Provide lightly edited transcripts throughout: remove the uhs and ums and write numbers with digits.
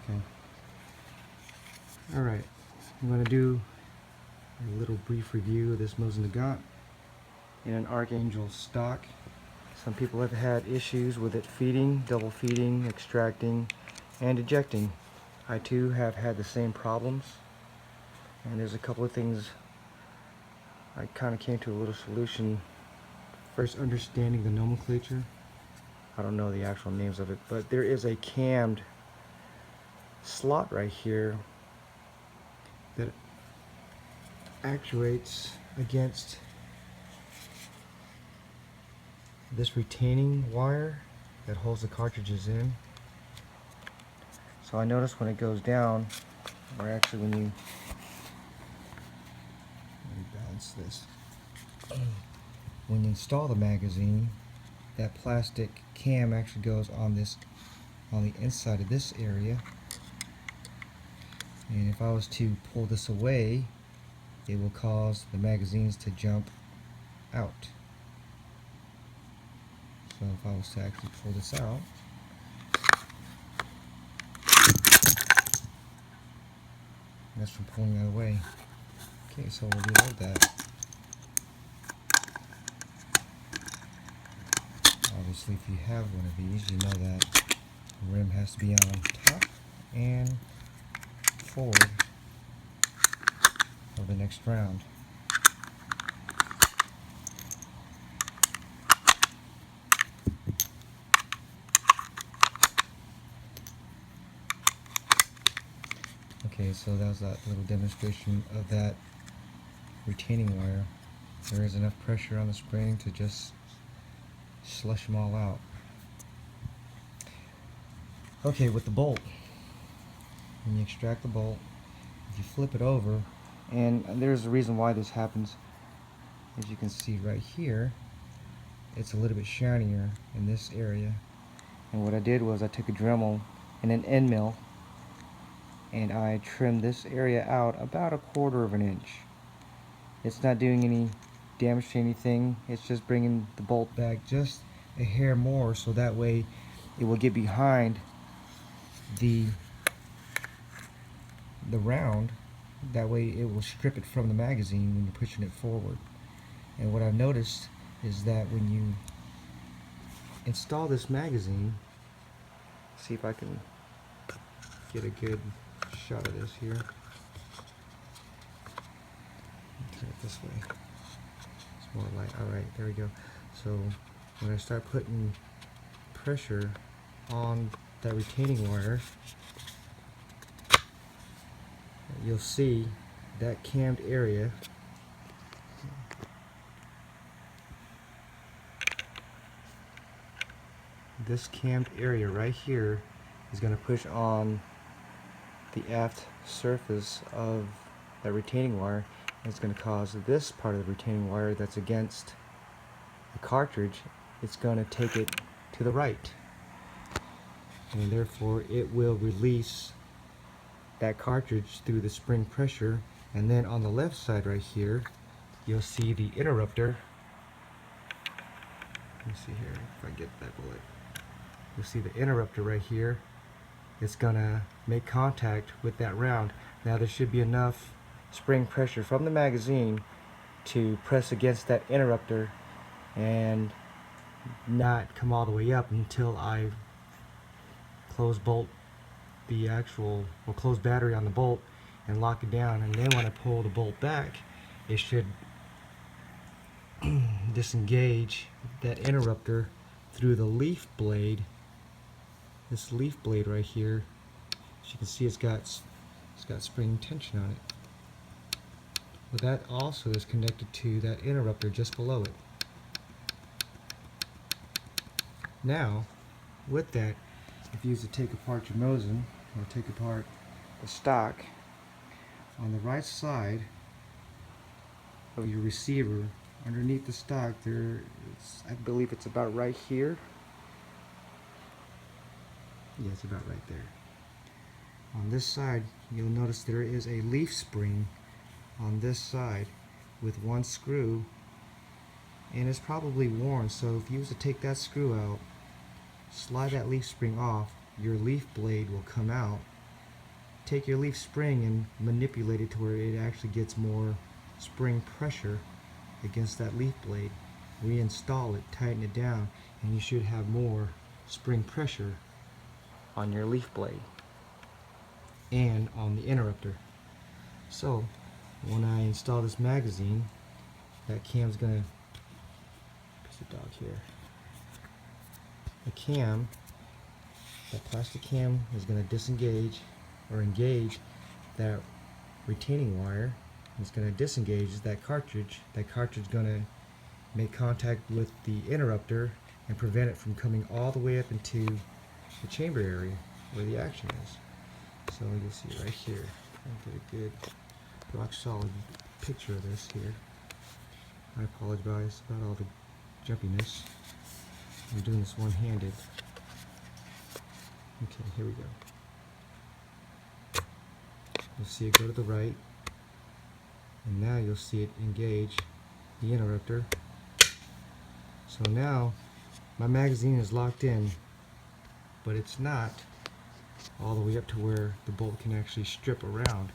Okay. Alright, I'm going to do a little brief review of this Mosin Nagant in an archangel stock. Some people have had issues with it feeding, double feeding, extracting, and ejecting. I too have had the same problems, and there's a couple of things I kind of came to a little solution. First, understanding the nomenclature. I don't know the actual names of it, but there is a cammed slot right here that actuates against this retaining wire that holds the cartridges in. So I noticed when it goes down, or actually when you, let me balance this, when you install the magazine, that plastic cam actually goes on the inside of this area, and if I was to pull this away, it will cause the magazines to jump out. So if I was to actually pull this out, that's from pulling that away. Okay, so we'll reload that. Obviously, if you have one of these, you know that the rim has to be on top and forward of the next round. Okay, so that was that little demonstration of that retaining wire. There is enough pressure on the spring to just slush them all out. Okay, with the bolt, when you extract the bolt, if you flip it over, and there's a reason why this happens. As you can see right here, it's a little bit shinier in this area. And what I did was I took a Dremel and an end mill, and I trimmed this area out about 1/4 of an inch. It's not doing any damage to anything, it's just bringing the bolt back just a hair more, so that way it will get behind the round. That way it will strip it from the magazine when you're pushing it forward. And what I've noticed is that when you install this magazine, see if I can get a good shot of this here. Turn it this way. It's more light. Alright, there we go. So when I start putting pressure on that retaining wire, you'll see that cammed area this cammed area right here is going to push on the aft surface of that retaining wire, and it's going to cause this part of the retaining wire that's against the cartridge, it's going to take it to the right, and therefore it will release that cartridge through the spring pressure. And then on the left side right here, you'll see the interrupter. Let me see here if I get that bullet. You'll see the interrupter right here. It's gonna make contact with that round. Now there should be enough spring pressure from the magazine to press against that interrupter and not come all the way up until I close bolt the actual, or close battery on the bolt and lock it down. And then when I pull the bolt back, it should disengage that interrupter through the leaf blade. This leaf blade right here, as you can see, it's got spring tension on it. But that also is connected to that interrupter just below it. Now, with that, if you use to take apart your Mosin, or take apart the stock, on the right side of your receiver, underneath the stock, I believe it's about right here. Yeah, it's about right there. On this side, you'll notice there is a leaf spring on this side with one screw, and it's probably worn. So if you was to take that screw out, slide that leaf spring off, your leaf blade will come out, take your leaf spring and manipulate it to where it actually gets more spring pressure against that leaf blade. Reinstall it, tighten it down, and you should have more spring pressure on your leaf blade and on the interrupter. So when I install this magazine, that cam's gonna, piece of dog here, the cam, that plastic cam is gonna disengage or engage that retaining wire. It's gonna disengage that cartridge. That cartridge is gonna make contact with the interrupter and prevent it from coming all the way up into the chamber area where the action is. So you'll see it right here. I'll get a good rock solid picture of this here. I apologize about all the jumpiness. I'm doing this one-handed. Okay, here we go. You'll see it go to the right, and now you'll see it engage the interrupter. So now my magazine is locked in, but it's not all the way up to where the bolt can actually strip around.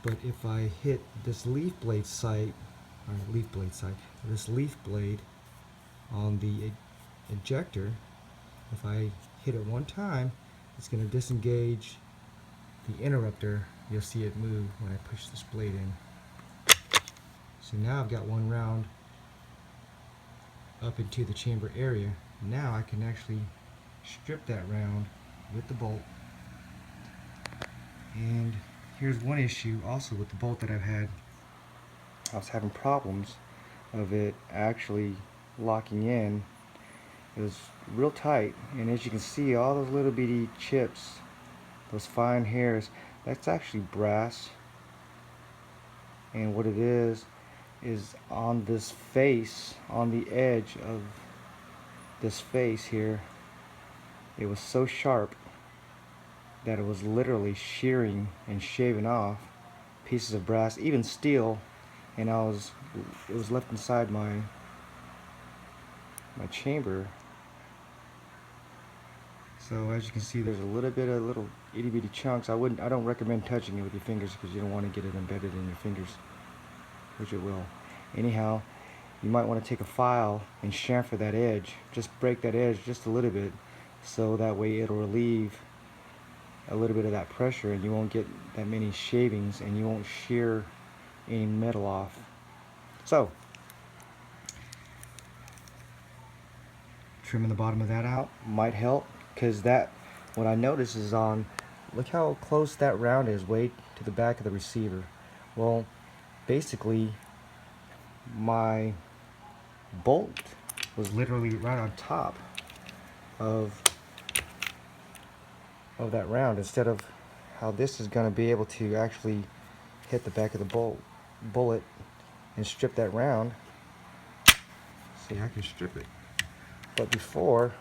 But if I hit this leaf blade sight, this leaf blade on the ejector, if I hit it one time, it's going to disengage the interrupter. You'll see it move when I push this blade in. So now I've got one round up into the chamber area. Now I can actually strip that round with the bolt. And here's one issue also with the bolt that I've had. I was having problems of it actually locking in. It was real tight, and as you can see, all those little bitty chips, those fine hairs, that's actually brass. And what it is on this face, on the edge of this face here, it was so sharp that it was literally shearing and shaving off pieces of brass, even steel, and it was left inside my chamber. So as you can see, there's a little bit of little itty bitty chunks. I don't recommend touching it with your fingers because you don't want to get it embedded in your fingers, which it will. Anyhow, you might want to take a file and chamfer that edge. Just break that edge just a little bit, so that way it'll relieve a little bit of that pressure, and you won't get that many shavings, and you won't shear any metal off. So trimming the bottom of that out might help, because that, what I notice is on, look how close that round is way to the back of the receiver. Well, basically my bolt was literally right on top of that round, instead of how this is going to be able to actually hit the back of the bullet and strip that round. See, I can strip it. But before,